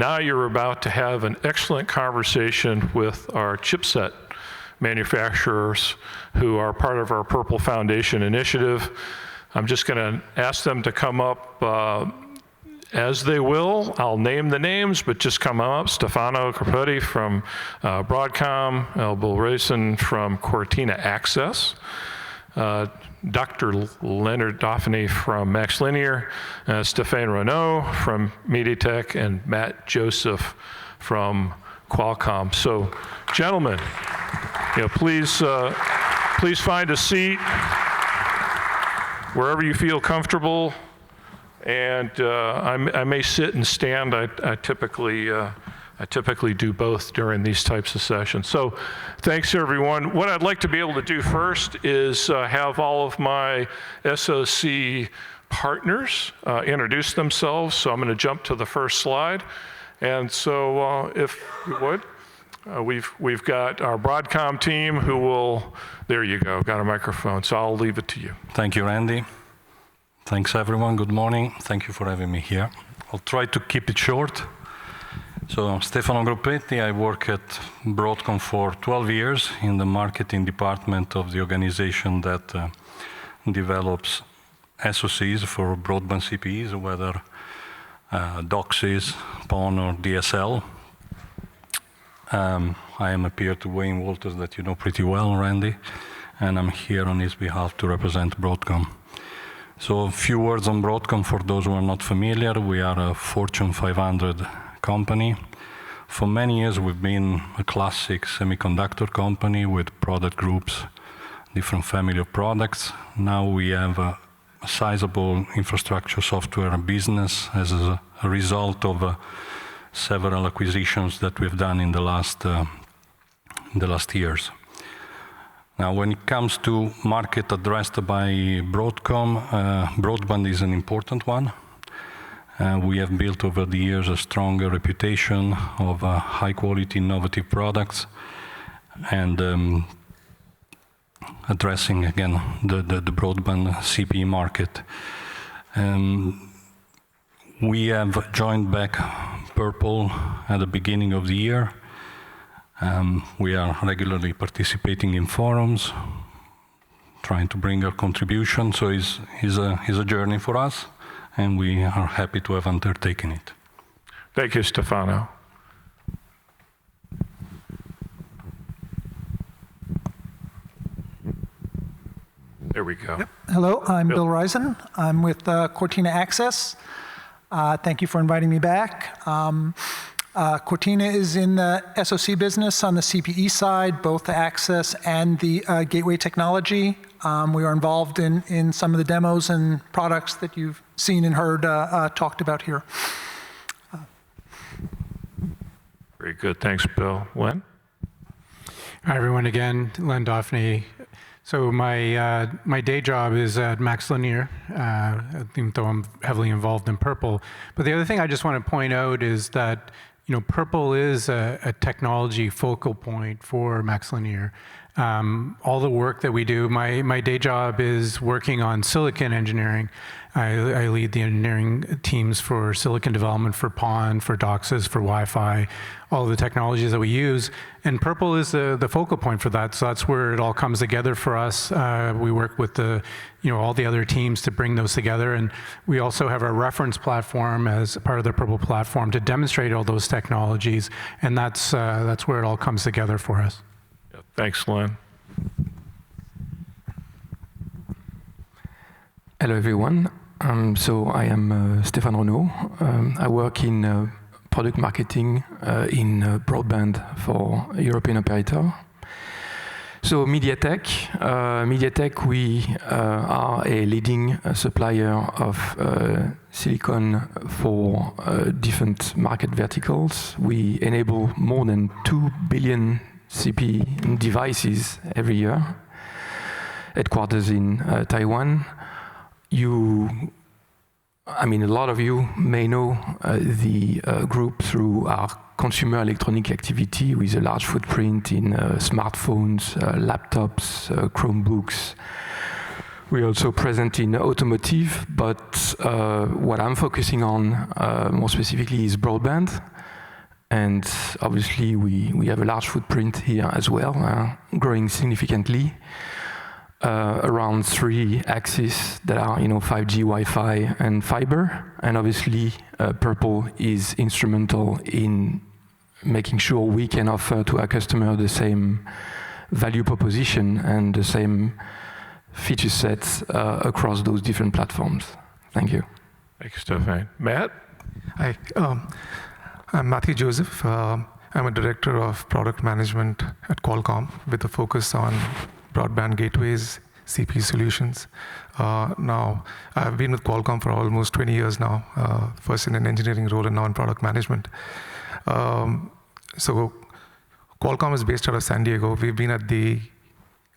Now you're about to have an excellent conversation with our chipset manufacturers who are part of our Purple Foundation initiative. I'm just going to ask them to come up as they will. I'll name the names, but just come up. Stefano Groppetti from Broadcom, Reysen from Cortina Access, Dr. Leonard Dauphinee from MaxLinear, Stephane Renaud from MediaTek, and Matt Joseph from Qualcomm. So, gentlemen, please find a seat wherever you feel comfortable. And I may sit and stand. I typically do both during these types of sessions. So thanks, everyone. What I'd like to be able to do first is have all of my SoC partners introduce themselves. So I'm going to jump to the first slide. And so if you would, we've got our Broadcom team who will, there you go, got a microphone. So I'll leave it to you. Thank you, Randy. Thanks, everyone. Good morning. Thank you for having me here. I'll try to keep it short. So, Stefano Groppetti, I work at Broadcom for 12 years in the marketing department of the organization that develops SoCs for broadband CPEs, whether DOCSIS, PON, or DSL. I am a peer to Wayne Walters that you know pretty well, Randy, and I'm here on his behalf to represent Broadcom. So a few words on Broadcom for those who are not familiar. We are a Fortune 500 company. For many years, we've been a classic semiconductor company with product groups, different family of products. Now we have a sizable infrastructure software business as a result of several acquisitions that we've done in the last years. Now, when it comes to market addressed by Broadcom, broadband is an important one. We have built over the years a strong reputation of high-quality, innovative products, and addressing, again, the broadband CPE market. We have joined back Purple at the beginning of the year. We are regularly participating in forums, trying to bring our contribution. So it's a journey for us, and we are happy to have undertaken it. Thank you, Stefano. There we go. Yep. Hello, I'm Bill Reysen. I'm with Cortina Access. Thank you for inviting me back. Cortina is in the SoC business on the CPE side, both the access and the gateway technology. We are involved in some of the demos and products that you've seen and heard talked about here. Very good. Thanks, Bill. Len? Hi, everyone. Again, Len Dauphinee. So my day job is at MaxLinear, even though I'm heavily involved in Purple. But the other thing I just want to point out is that Purple is a technology focal point for MaxLinear. All the work that we do, my day job is working on silicon engineering. I lead the engineering teams for silicon development, for PON, for DOCSIS, for Wi-Fi, all the technologies that we use. And Purple is the focal point for that. So that's where it all comes together for us. We work with all the other teams to bring those together. And we also have our reference platform as part of the Purple platform to demonstrate all those technologies. And that's where it all comes together for us. Yeah, thanks, Len. Hello, everyone. So I am Stephane Renaud. I work in product marketing in broadband for European operator. So MediaTek, we are a leading supplier of silicon for different market verticals. We enable more than 2 billion CP devices every year. Headquarters in Taiwan. A lot of you may know the group through our consumer electronic activity with a large footprint in smartphones, laptops, Chromebooks. We're also present in automotive, but what I'm focusing on more specifically is broadband. And obviously, we have a large footprint here as well, growing significantly. Around 3 axes that are 5G, Wi-Fi, and fiber. And obviously, Purple is instrumental in making sure we can offer to our customer the same value proposition and the same feature sets across those different platforms. Thank you. Thank you, Stephane. Matt? Hi, I'm Mathew Joseph. I'm a director of product management at Qualcomm with a focus on broadband gateways, CPU solutions. Now, I've been with Qualcomm for almost 20 years now, first in an engineering role and now in product management. So Qualcomm is based out of San Diego. We've been at the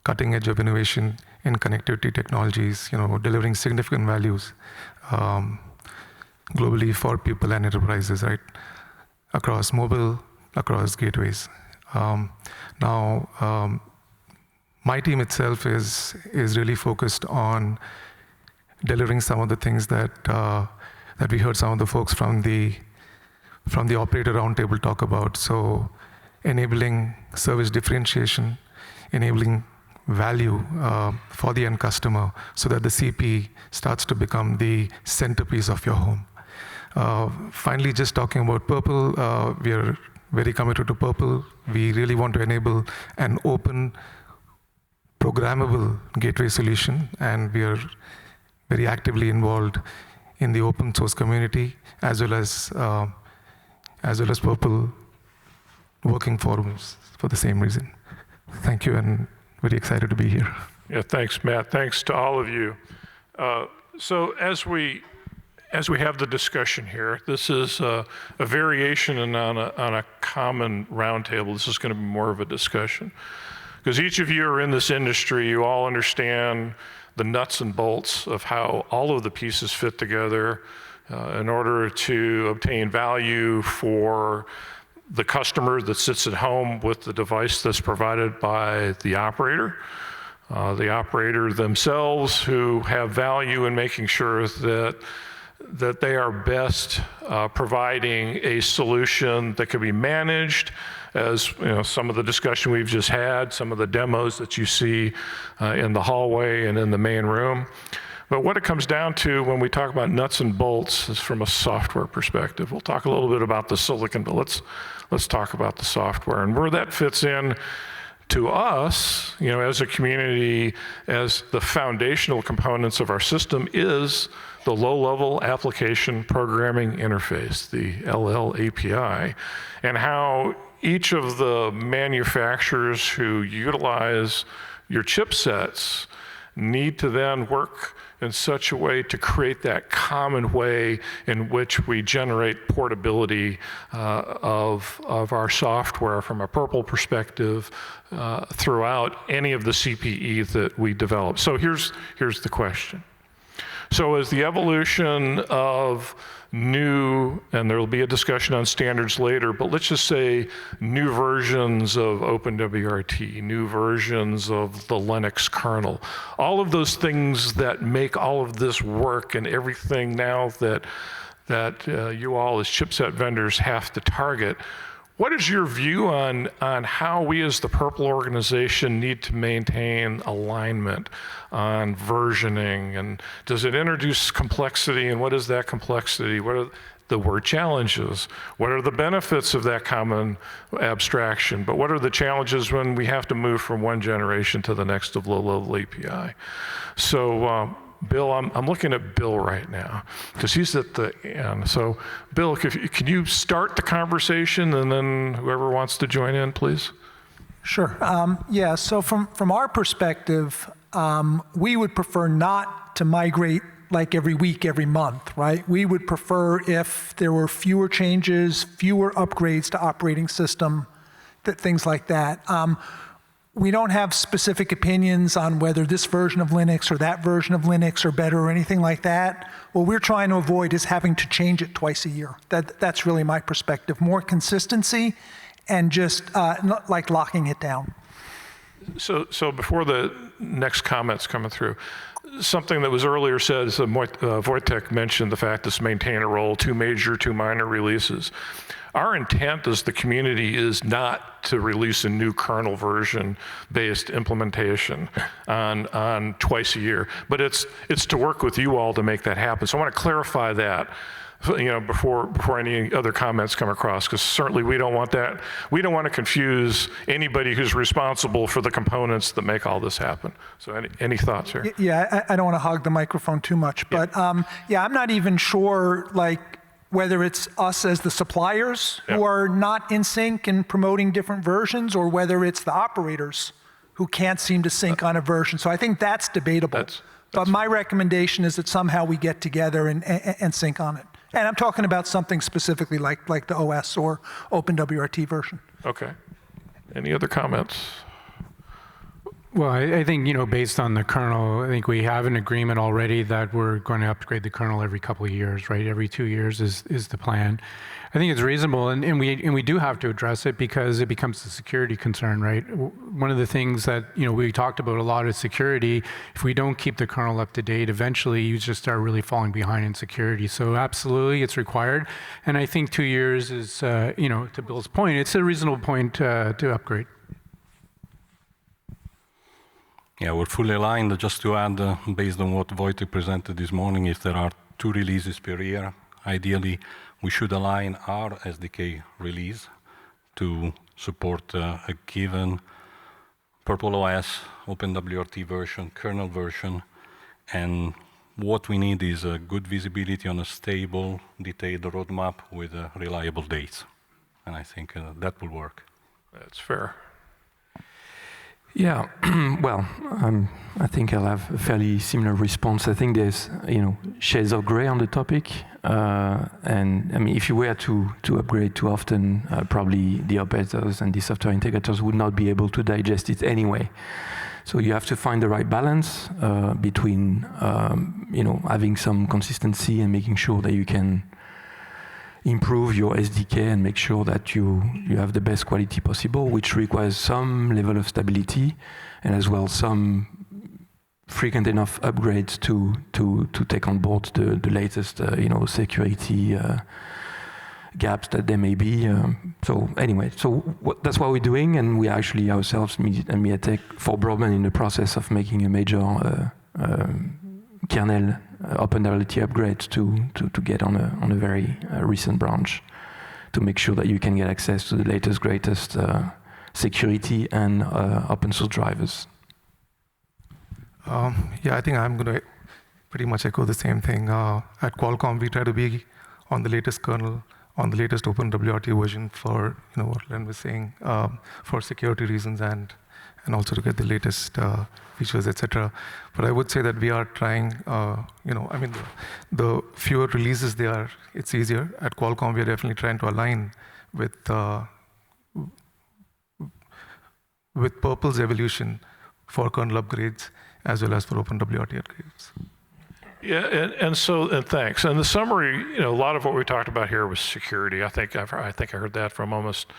cutting edge of innovation in connectivity technologies, delivering significant values globally for people and enterprises, right? Across mobile, across gateways. My team itself is really focused on delivering some of the things that we heard some of the folks from the operator roundtable talk about. So enabling service differentiation, enabling value for the end customer so that the CP starts to become the centerpiece of your home. Finally, just talking about Purple, we are very committed to Purple. We really want to enable an open, programmable gateway solution, and we are very actively involved in the open source community as well as Purple working forums for the same reason. Thank you, and very excited to be here. Yeah, thanks, Matt. Thanks to all of you. So as we have the discussion here, this is a variation and on a common roundtable. This is going to be more of a discussion. Because each of you are in this industry, you all understand the nuts and bolts of how all of the pieces fit together in order to obtain value for the customer that sits at home with the device that's provided by the operator themselves who have value in making sure that they are best providing a solution that can be managed, as some of the discussion we've just had, some of the demos that you see in the hallway and in the main room. But what it comes down to when we talk about nuts and bolts is from a software perspective. We'll talk a little bit about the silicon, but let's talk about the software and where that fits in to us, as a community, as the foundational components of our system is the low-level application programming interface, the LLAPI, and how each of the manufacturers who utilize your chipsets need to then work in such a way to create that common way in which we generate portability of our software from a Purple perspective throughout any of the CPE that we develop. So here's the question. So as the evolution of new, and there will be a discussion on standards later, but let's just say new versions of OpenWRT, new versions of the Linux kernel, all of those things that make all of this work and everything now that you all as chipset vendors have to target. What is your view on how we as the Purple organization need to maintain alignment on versioning? And does it introduce complexity? And what is that complexity? What are the word challenges? What are the benefits of that common abstraction? But what are the challenges when we have to move from one generation to the next of low-level API? So, Bill, I'm looking at Bill right now because he's at the end. So, Bill, can you start the conversation and then whoever wants to join in, please? Sure. Yeah, so from our perspective, we would prefer not to migrate like every week, every month, right? We would prefer if there were fewer changes, fewer upgrades to operating system, things like that. We don't have specific opinions on whether this version of Linux or that version of Linux are better or anything like that. What we're trying to avoid is having to change it twice a year. That's really my perspective. More consistency and just not like locking it down. So before the next comments coming through, something that was earlier said, Wojtek mentioned the fact this maintainer role, 2 major, 2 minor releases. Our intent as the community is not to release a new kernel version based implementation on twice a year, but it's to work with you all to make that happen. So I want to clarify that, before any other comments come across, because certainly we don't want that. We don't want to confuse anybody who's responsible for the components that make all this happen. So any thoughts here? Yeah, I don't want to hog the microphone too much, but yeah, I'm not even sure, whether it's us as the suppliers who are not in sync and promoting different versions, or whether it's the operators who can't seem to sync on a version. So I think that's debatable. But my recommendation is that somehow we get together and sync on it. And I'm talking about something specifically like the OS or OpenWRT version. Okay. Any other comments? Well, I think, based on the kernel, I think we have an agreement already that we're going to upgrade the kernel every couple of years, right? Every 2 years is the plan. I think it's reasonable, and we do have to address it because it becomes a security concern, right? One of the things that, we talked about a lot is security. If we don't keep the kernel up to date, eventually you just start really falling behind in security. So absolutely, it's required. And I think 2 years is, to Bill's point, it's a reasonable point to upgrade. Yeah, we're fully aligned. Just to add, based on what Wojtek presented this morning, if there are 2 releases per year, ideally we should align our SDK release to support a given Purple OS, OpenWRT version, kernel version, and what we need is a good visibility on a stable, detailed roadmap with reliable dates. And I think that will work. That's fair. Yeah, well, I think I'll have a fairly similar response. I think there's, shades of gray on the topic. And I mean, if you were to upgrade too often, probably the operators and the software integrators would not be able to digest it anyway. So you have to find the right balance between, having some consistency and making sure that you can improve your SDK and make sure that you have the best quality possible, which requires some level of stability and as well some frequent enough upgrades to take on board the latest security gaps that there may be. So anyway, that's what we're doing, and we actually ourselves, MediaTek, for Broadband, in the process of making a major kernel OpenWRT upgrade to get on a very recent branch to make sure that you can get access to the latest, greatest security and open source drivers. Yeah, I think I'm going to pretty much echo the same thing. At Qualcomm, we try to be on the latest kernel, on the latest OpenWRT version for, what Len was saying, for security reasons and also to get the latest features, etc. But I would say that we are trying, the fewer releases they are, it's easier. At Qualcomm, we are definitely trying to align with Purple's evolution for kernel upgrades as well as for OpenWRT upgrades. Yeah, and thanks. And the summary, a lot of what we talked about here was security. I think I heard that from almost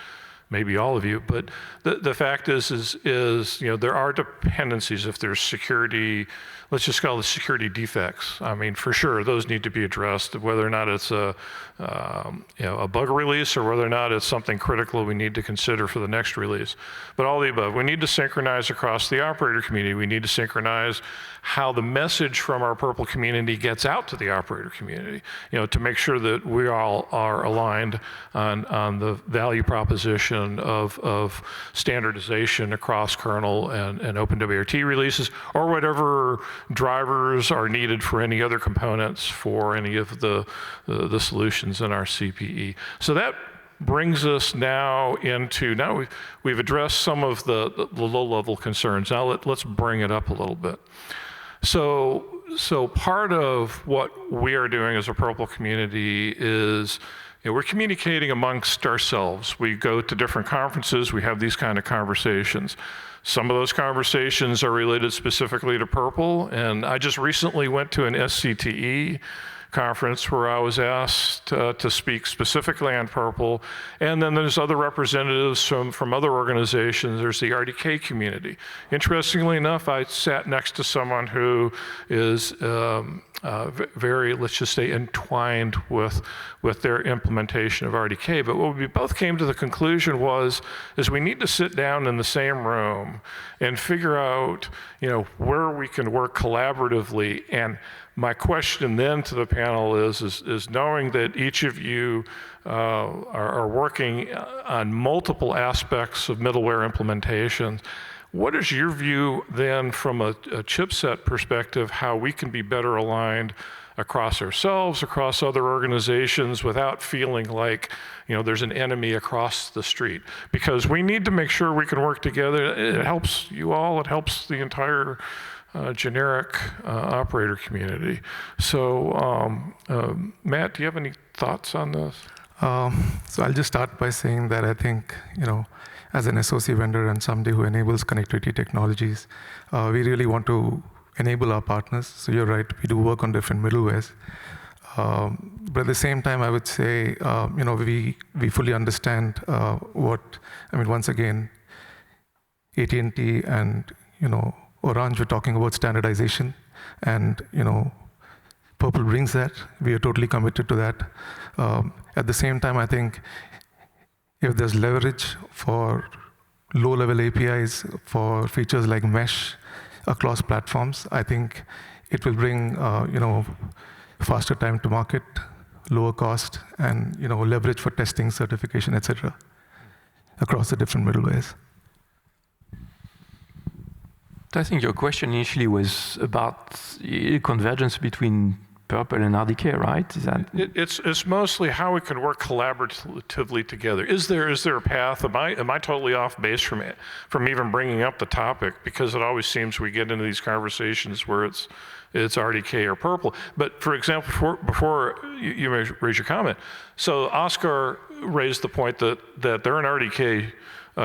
maybe all of you, but the fact is there are dependencies. If there's security, let's just call it security defects. I mean, for sure, those need to be addressed, whether or not it's a bug release or whether or not it's something critical we need to consider for the next release. But all the above, we need to synchronize across the operator community. We need to synchronize how the message from our Purple community gets out to the operator community, to make sure that we all are aligned on the value proposition of standardization across kernel and OpenWRT releases, or whatever drivers are needed for any other components for any of the solutions in our CPE. So that brings us now we've addressed some of the low-level concerns. Now let's bring it up a little bit. So part of what we are doing as a Purple community is we're communicating amongst ourselves. We go to different conferences, we have these kind of conversations. Some of those conversations are related specifically to Purple, and I just recently went to an SCTE conference where I was asked to speak specifically on Purple. And then there's other representatives from other organizations. There's the RDK community. Interestingly enough, I sat next to someone who is very, let's just say, entwined with their implementation of RDK. But what we both came to the conclusion is we need to sit down in the same room and figure out, where we can work collaboratively. And my question then to the panel is knowing that each of you are working on multiple aspects of middleware implementations, what is your view then from a chipset perspective, how we can be better aligned across ourselves, across other organizations, without feeling like there's an enemy across the street? Because we need to make sure we can work together. It helps you all, it helps the entire generic operator community. So Matt, do you have any thoughts on this? So I'll just start by saying that I think, as an SoC vendor and somebody who enables connectivity technologies, we really want to enable our partners. So you're right, we do work on different middlewares. But at the same time, I would say, we fully understand once again, AT&T and, Orange were talking about standardization, and, Purple brings that. We are totally committed to that. At the same time, I think if there's leverage for low-level APIs for features like mesh across platforms, I think it will bring, faster time to market, lower cost, and, leverage for testing, certification, etc. across the different middlewares. I think your question initially was about convergence between Purple and RDK, right? Is that? It's mostly how we can work collaboratively together. Is there a path? Am I totally off base from even bringing up the topic? Because it always seems we get into these conversations where it's RDK or Purple. But for example, before you may raise your comment, so Oscar raised the point that they're an RDK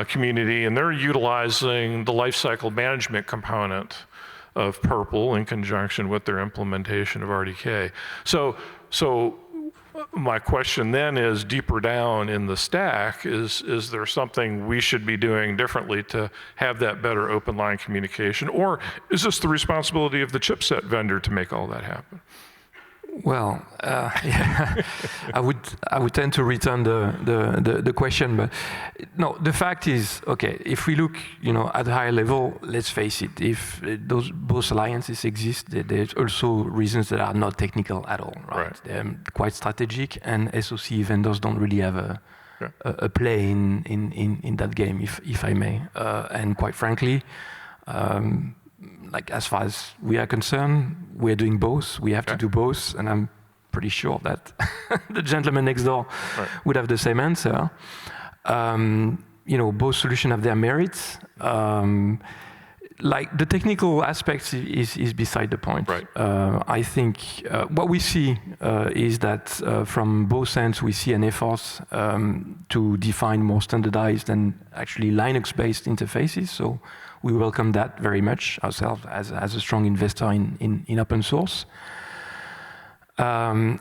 community, and they're utilizing the lifecycle management component of Purple in conjunction with their implementation of RDK. So my question then is, deeper down in the stack, is there something we should be doing differently to have that better open line communication? Or is this the responsibility of the chipset vendor to make all that happen? Well, yeah, I would tend to return the question, but no. The fact is, okay, if we look, at a higher level, let's face it. If both alliances exist, there's also reasons that are not technical at all, right? They're quite strategic, and SoC vendors don't really have a play in that game, if I may. And quite frankly, as far as we are concerned, we're doing both. We have to do both, and I'm pretty sure that the gentleman next door would have the same answer. Both solutions have their merits. The technical aspects is beside the point. Right. I think what we see is that from both ends we see an effort to define more standardized and actually Linux-based interfaces. So we welcome that very much ourselves as a strong investor in open source. And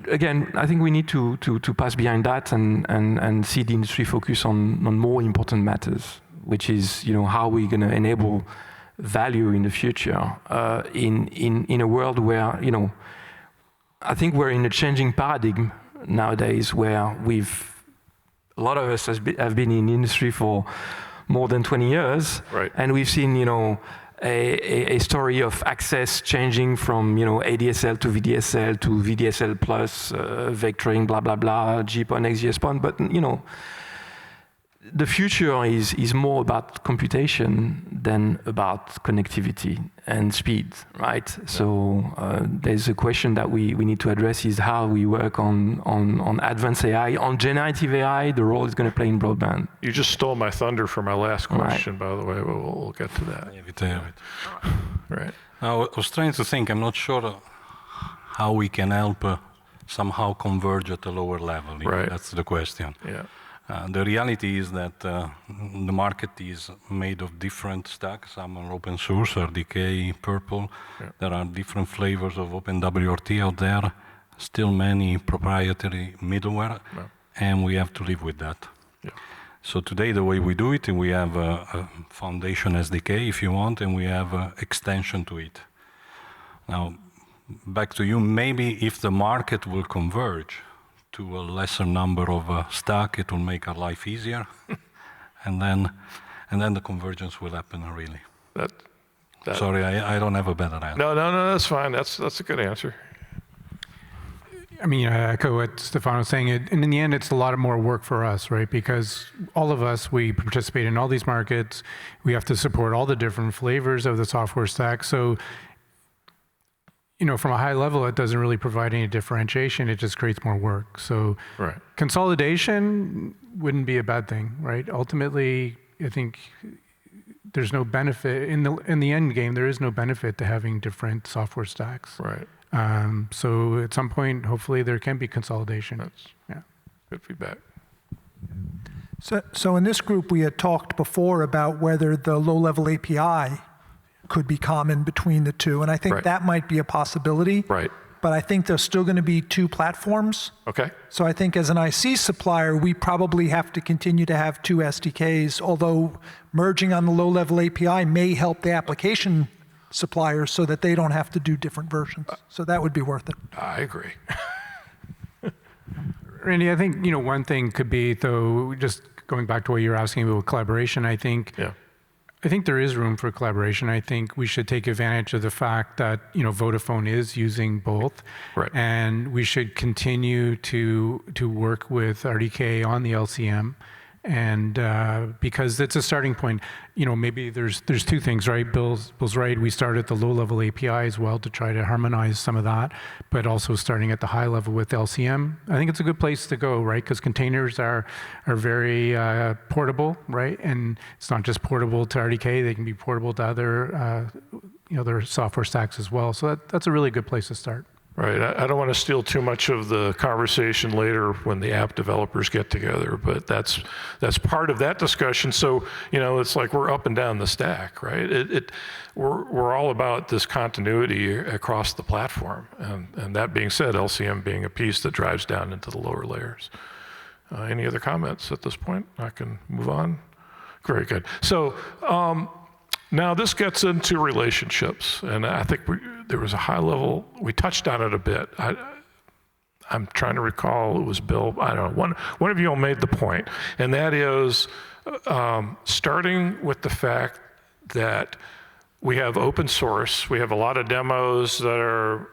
again, I think we need to pass behind that and see the industry focus on more important matters, which is how we're going to enable value in the future in a world where I think we're in a changing paradigm nowadays, where a lot of us have been in the industry for more than 20 years, and we've seen a story of access changing from ADSL to VDSL to VDSL plus vectoring, blah blah blah, GPON, XGS-PON, but the future is more about computation than about connectivity and speed, right? So there's a question that we need to address, is how we work on advanced AI, on generative AI, the role it's going to play in broadband. You just stole my thunder for my last question, by the way, but we'll get to that. Right. Now, I was trying to think, I'm not sure how we can help somehow converge at a lower level. Right. That's the question. Yeah. The reality is that the market is made of different stacks. Some are open source, RDK, prpl. Yeah. There are different flavors of OpenWRT out there. Still many proprietary middleware, and we have to live with that. Yeah. So today, the way we do it, we have a foundation SDK, if you want, and we have an extension to it. Now, back to you. Maybe if the market will converge to a lesser number of stack, it will make our life easier, and then the convergence will happen. Really. Sorry, I don't have a better answer. No, that's fine. That's a good answer. I mean, I echo what Stefano's saying. And in the end, it's a lot more work for us, right? Because all of us, we participate in all these markets. We have to support all the different flavors of the software stack. So, you know, from a high level, it doesn't really provide any differentiation. It just creates more work. So consolidation wouldn't be a bad thing, right? Ultimately, I think there's no benefit in the end game. There is no benefit to having different software stacks. Right. So at some point, hopefully, there can be consolidation. That's good feedback. So in this group, we had talked before about whether the low-level API could be common between the two, and I think that might be a possibility. Right. But I think there's still going to be two platforms. Okay. So I think as an IC supplier, we probably have to continue to have two SDKs, although merging on the low-level API may help the application suppliers so that they don't have to do different versions. So that would be worth it. I agree. Randy, I think, you know, one thing could be, though, just going back to what you were asking about collaboration, I think there is room for collaboration. I think we should take advantage of the fact that, you know, Vodafone is using both. Right. And we should continue to work with RDK on the LCM. And because it's a starting point, you know, maybe there's two things, right? Bill's right. We start at the low-level API as well to try to harmonize some of that, but also starting at the high level with LCM. I think it's a good place to go, right? Because containers are very portable, right? And it's not just portable to RDK; they can be portable to other other software stacks as well. So that's a really good place to start. Right. I don't want to steal too much of the conversation later when the app developers get together, but that's part of that discussion. So, you know, it's like we're up and down the stack, right? We're all about this continuity across the platform. And that being said, LCM being a piece that drives down into the lower layers. Any other comments at this point? I can move on. Very good. So now this gets into relationships, and I think there was a high level, we touched on it a bit. I'm trying to recall, it was Bill, I don't know, one of you all made the point, and that is starting with the fact that we have open source. We have a lot of demos that are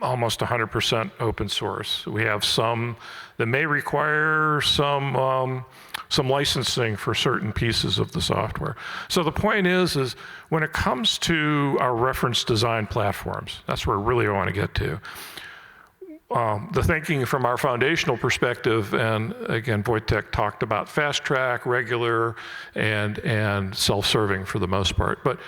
almost 100% open source. We have some that may require some licensing for certain pieces of the software. So the point is when it comes to our reference design platforms, that's where really I want to get to. The thinking from our foundational perspective, and again, Wojtek talked about fast track, regular, and self-serving for the most part. But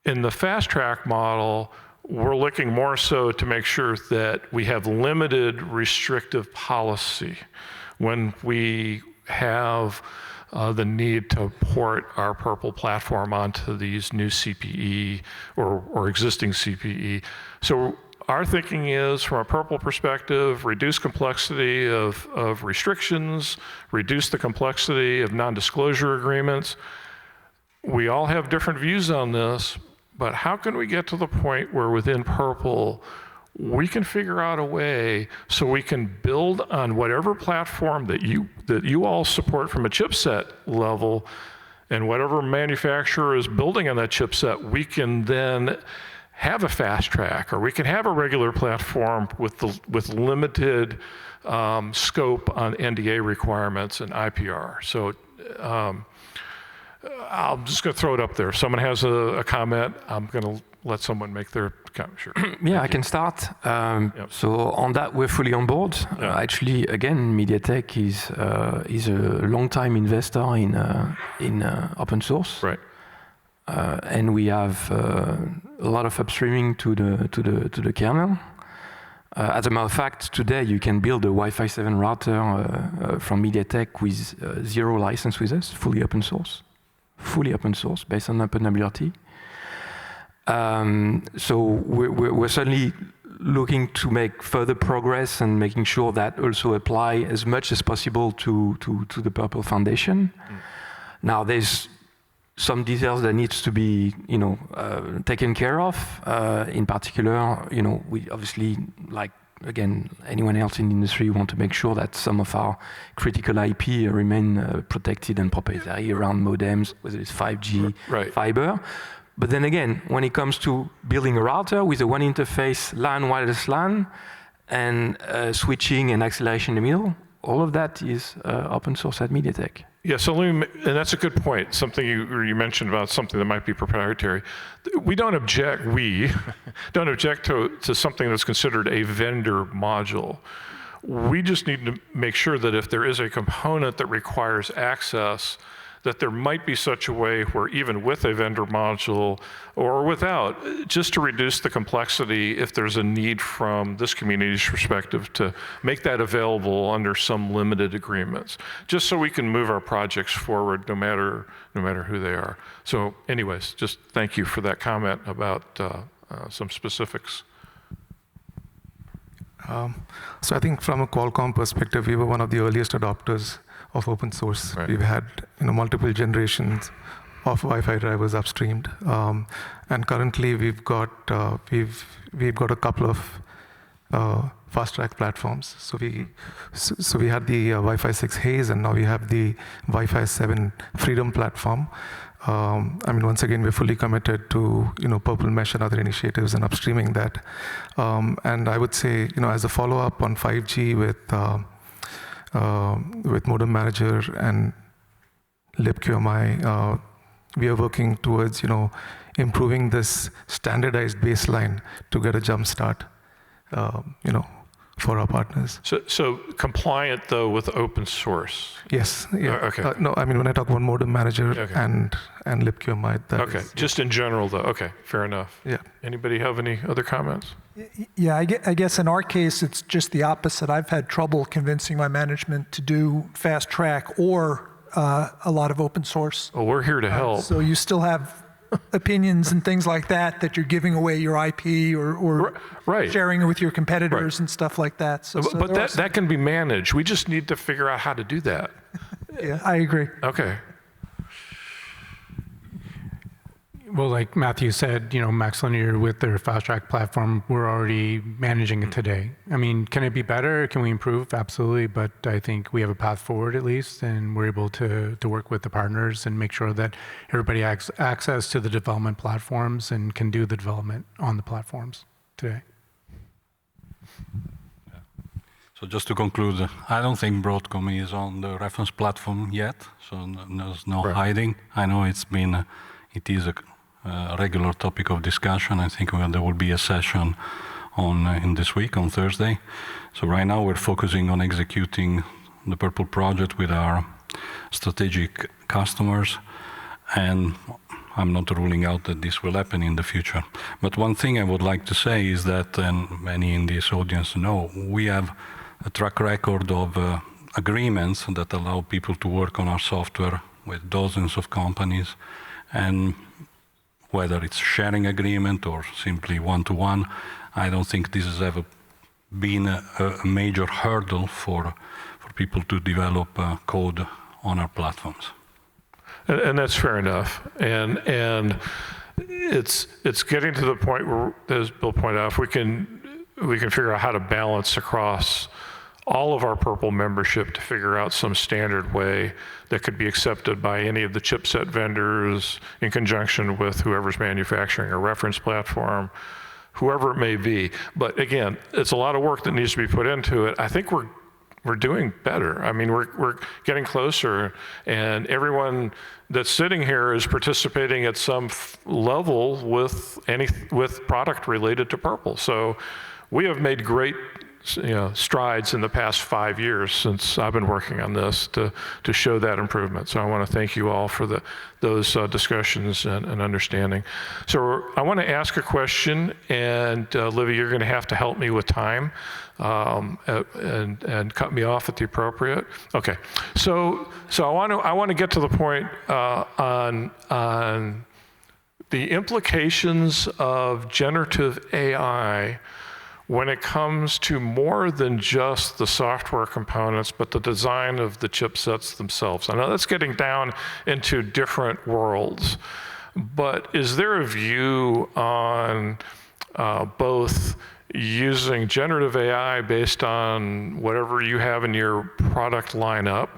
in the fast track model, we're looking more so to make sure that we have limited restrictive policy when we have the need to port our prpl platform onto these new CPE or existing CPE. So our thinking is, from a prpl perspective, reduce complexity of restrictions, reduce the complexity of non-disclosure agreements. We all have different views on this, but how can we get to the point where within prpl we can figure out a way so we can build on whatever platform that you all support from a chipset level, and whatever manufacturer is building on that chipset, we can then have a fast track, or we can have a regular platform with limited scope on NDA requirements and IPR. So I'm just going to throw it up there. If someone has a comment, I'm going to let someone make their comment. Sure. Yeah, I can start. So on that, we're fully on board. Actually, again, MediaTek is a long-time investor in open source. Right. And we have a lot of upstreaming to the kernel. As a matter of fact, today you can build a Wi-Fi 7 router from MediaTek with 0 license with us, fully open source, based on OpenWRT. So we're certainly looking to make further progress and making sure that also apply as much as possible to the Purple Foundation. Now there's some details that needs to be, taken care of. In particular, we obviously, like again, anyone else in the industry, want to make sure that some of our critical IP remain protected and proprietary around modems, whether it's 5G, fiber. But then again, when it comes to building a router with a one interface LAN, wireless LAN, and switching and acceleration in the middle, all of that is open source at MediaTek. Yeah, so and that's a good point. Something you mentioned about something that might be proprietary. We don't object to something that's considered a vendor module. We just need to make sure that if there is a component that requires access, that there might be such a way where even with a vendor module or without, just to reduce the complexity if there's a need from this community's perspective to make that available under some limited agreements, just so we can move our projects forward no matter who they are. So anyways, just thank you for that comment about some specifics. So I think from a Qualcomm perspective, we were one of the earliest adopters of open source. Right. We've had multiple generations of Wi-Fi drivers upstreamed, and currently we've got a couple of fast track platforms. So we had the Wi-Fi 6 Haze, and now we have the Wi-Fi 7 Freedom platform. Once again, we're fully committed to Purple Mesh and other initiatives and upstreaming that. And I would say, as a follow-up on 5G with Modem Manager and libqmi, we are working towards improving this standardized baseline to get a jump start, for our partners. So compliant though with open source. Yes. Yeah. Okay. No, when I talk about Modem Manager and libqmi, that okay. is, Just in general though. Okay. Fair enough. Yeah. Anybody have any other comments? Yeah, I guess in our case, it's just the opposite. I've had trouble convincing my management to do fast track or a lot of open source. Well, we're here to help. So you still have opinions and things like that you're giving away your IP or sharing it with your competitors and stuff like that. So but that can be managed. We just need to figure out how to do that. Yeah, I agree. Okay. Well, like Mathew said, MaxLinear with their fast track platform, we're already managing it today. Can it be better? Can we improve? Absolutely. But I think we have a path forward at least, and we're able to work with the partners and make sure that everybody has access to the development platforms and can do the development on the platforms today. So just to conclude, I don't think Broadcom is on the reference platform yet, so there's no hiding. I know it is a regular topic of discussion. I think there will be a session in this week, on Thursday. So right now we're focusing on executing the Purple project with our strategic customers, and I'm not ruling out that this will happen in the future. But one thing I would like to say is that, and many in this audience know, we have a track record of agreements that allow people to work on our software with dozens of companies, and whether it's sharing agreement or simply one-to-one, I don't think this has ever been a major hurdle for people to develop code on our platforms. And that's fair enough. And it's getting to the point where, as Bill pointed out, if we can figure out how to balance across all of our Purple membership to figure out some standard way that could be accepted by any of the chipset vendors in conjunction with whoever's manufacturing a reference platform, whoever it may be. But again, it's a lot of work that needs to be put into it. I think we're doing better. We're getting closer, and everyone that's sitting here is participating at some level with product related to Purple. So we have made great strides in the past 5 years since I've been working on this to show that improvement. So I want to thank you all for those discussions and understanding. So I want to ask a question, and Livy, you're going to have to help me with time and cut me off at the appropriate. Okay. So I want to get to the point on the implications of generative AI when it comes to more than just the software components, but the design of the chipsets themselves. I know that's getting down into different worlds, but is there a view on both using generative AI based on whatever you have in your product lineup,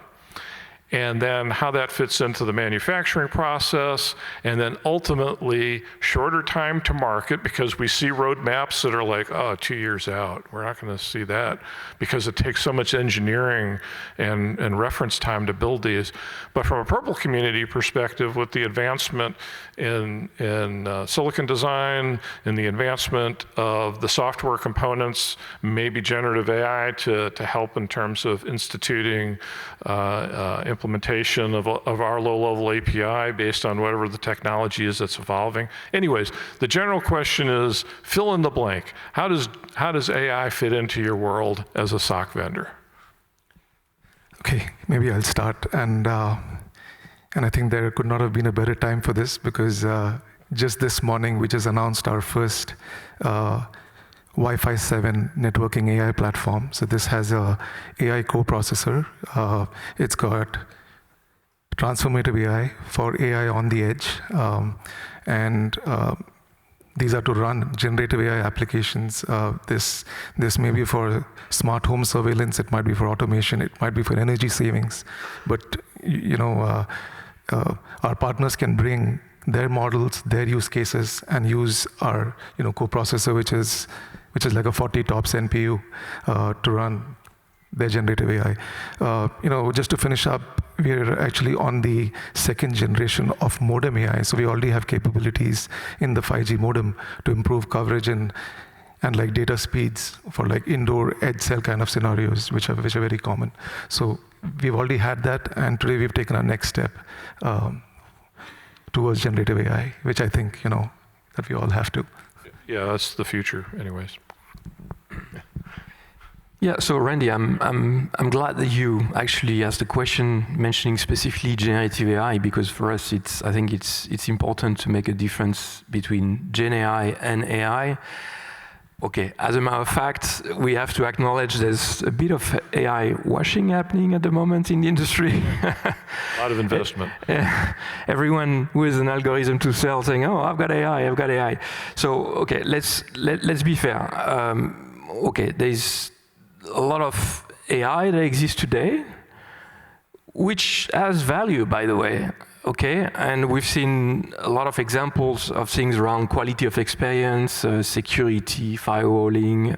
and then how that fits into the manufacturing process, and then ultimately shorter time to market, because we see roadmaps that are like, oh, 2 years out. We're not going to see that because it takes so much engineering and reference time to build these. But from a Purple community perspective, with the advancement in silicon design, and the advancement of the software components, maybe generative AI to help in terms of instituting implementation of our low-level API based on whatever the technology is that's evolving. Anyways, the general question is, fill in the blank. How does AI fit into your world as a SoC vendor? Okay, maybe I'll start. And I think there could not have been a better time for this, because just this morning we just announced our first Wi-Fi 7 networking AI platform. So this has a AI co-processor. It's got transformative AI for AI on the edge. These are to run generative AI applications. This may be for smart home surveillance, it might be for automation, it might be for energy savings. But our partners can bring their models, their use cases, and use our co-processor, which is like a 40 TOPS NPU to run their generative AI. Just to finish up, we're actually on the second generation of modem AI. So we already have capabilities in the 5G modem to improve coverage and like data speeds for like indoor edge cell kind of scenarios, which are very common. So we've already had that, and today we've taken our next step towards generative AI, which I think that we all have to. Yeah, that's the future, anyways. Yeah, so Randy, I'm glad that you actually asked the question mentioning specifically generative AI, because for us I think it's important to make a difference between Gen AI and AI. Okay, as a matter of fact, we have to acknowledge there's a bit of AI washing happening at the moment in the industry. A lot of investment. Everyone who has an algorithm to sell saying, oh, I've got AI. So, okay, let's be fair. Okay, there's a lot of AI that exists today, which has value, by the way. Okay, and we've seen a lot of examples of things around quality of experience, security, firewalling,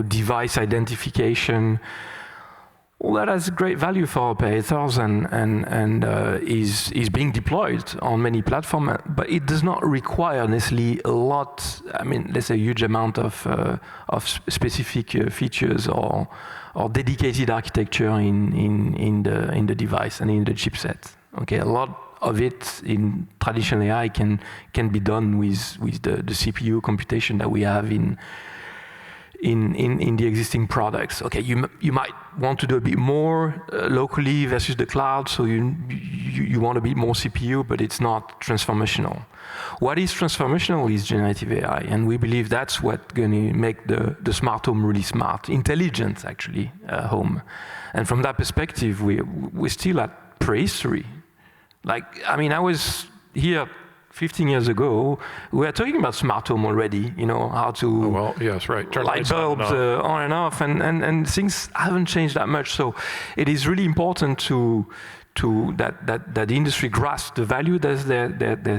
device identification. All that has great value for operators and is being deployed on many platforms, but it does not require necessarily a lot. I mean, let's say a huge amount of specific features or dedicated architecture in the device and in the chipset. Okay, a lot of it in traditional AI can be done with the CPU computation that we have in the existing products. Okay, you might want to do a bit more locally versus the cloud, so you want a bit more CPU, but it's not transformational. What is transformational is generative AI, and we believe that's what's going to make the smart home really smart, intelligent actually home. And from that perspective, we're still at prehistory. Like, I mean, I was here 15 years ago, we were talking about smart home already, how to turn light bulbs on and off, and things haven't changed that much. So it is really important to that the industry grasps the value that's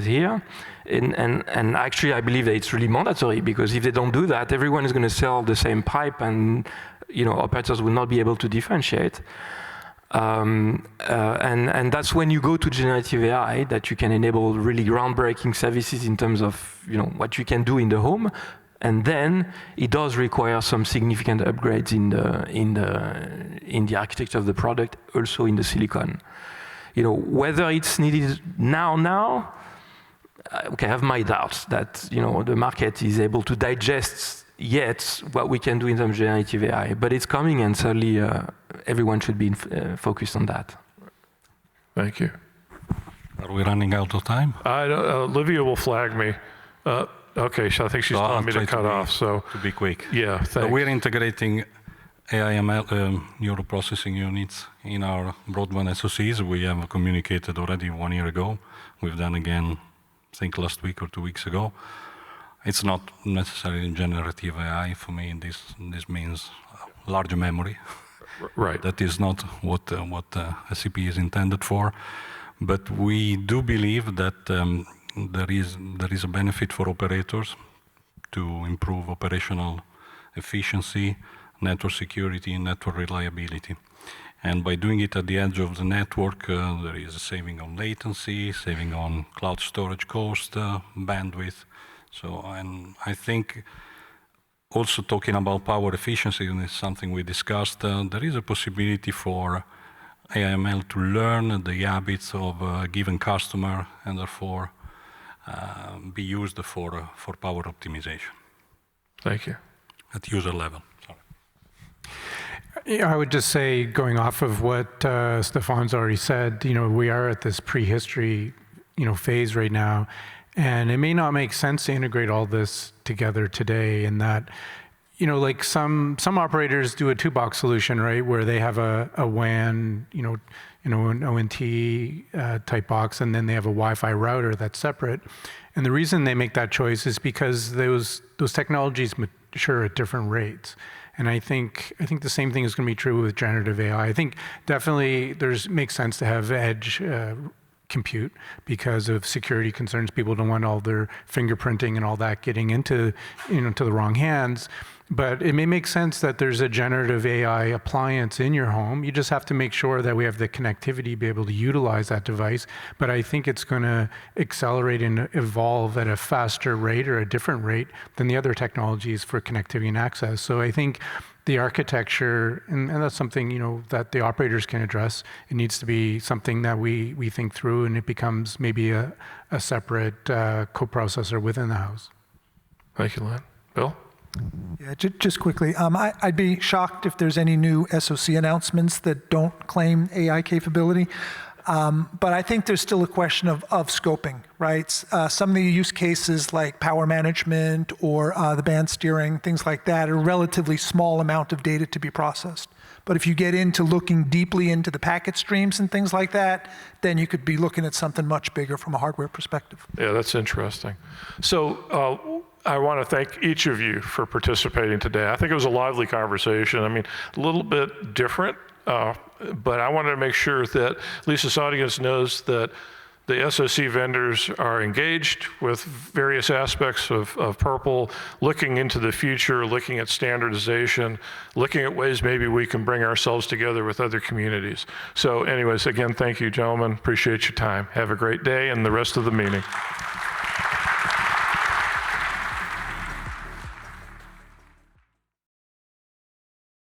here. And actually, I believe that it's really mandatory, because if they don't do that, everyone is going to sell the same pipe, and operators will not be able to differentiate. And that's when you go to generative AI that you can enable really groundbreaking services in terms of what you can do in the home, And then it does require some significant upgrades in the architecture of the product, also in the silicon. Whether it's needed now, okay, I have my doubts that the market is able to digest yet what we can do in terms of generative AI, but it's coming, and certainly everyone should be focused on that. Thank you. Are we running out of time? Olivia will flag me. Okay, so I think she's telling me to cut off. So to be quick. Yeah, thanks. So we're integrating AI/ML neural processing units in our broadband SoCs. We have communicated already 1 year ago. We've done again, I think last week or 2 weeks ago. It's not necessarily generative AI for me. This means large memory. Right. That is not what a CPU is intended for. But we do believe that there is a benefit for operators to improve operational efficiency, network security, and network reliability. And by doing it at the edge of the network, there is a saving on latency, saving on cloud storage cost, bandwidth. And I think also talking about power efficiency, and it's something we discussed, there is a possibility for AI/ML to learn the habits of a given customer and therefore be used for power optimization. Thank you. At user level. Sorry. I would just say, going off of what Stephane's already said, we are at this prehistory, phase right now, and it may not make sense to integrate all this together today. In that, like some operators do a two-box solution, right, where they have a WAN, an ONT type box, and then they have a Wi-Fi router that's separate. And the reason they make that choice is because those technologies mature at different rates. And I think the same thing is going to be true with generative AI. I think definitely makes sense to have edge compute because of security concerns. People don't want all their fingerprinting and all that getting into to the wrong hands. But it may make sense that there's a generative AI appliance in your home. You just have to make sure that we have the connectivity to be able to utilize that device. But I think it's going to accelerate and evolve at a faster rate or a different rate than the other technologies for connectivity and access. So I think the architecture, and that's something that the operators can address. It needs to be something that we think through, and it becomes maybe a separate coprocessor within the house. Thank you, Len. Bill? Yeah, just quickly, I'd be shocked if there's any new SoC announcements that don't claim AI capability. But I think there's still a question of scoping, right? Some of the use cases like power management or the band steering, things like that, are a relatively small amount of data to be processed. But if you get into looking deeply into the packet streams and things like that, then you could be looking at something much bigger from a hardware perspective. Yeah, that's interesting. So I want to thank each of you for participating today. I think it was a lively conversation. I mean, a little bit different, but I wanted to make sure that at least this audience knows that the SoC vendors are engaged with various aspects of Purple, looking into the future, looking at standardization, looking at ways maybe we can bring ourselves together with other communities. So anyways, again, thank you, gentlemen. Appreciate your time. Have a great day and the rest of the meeting.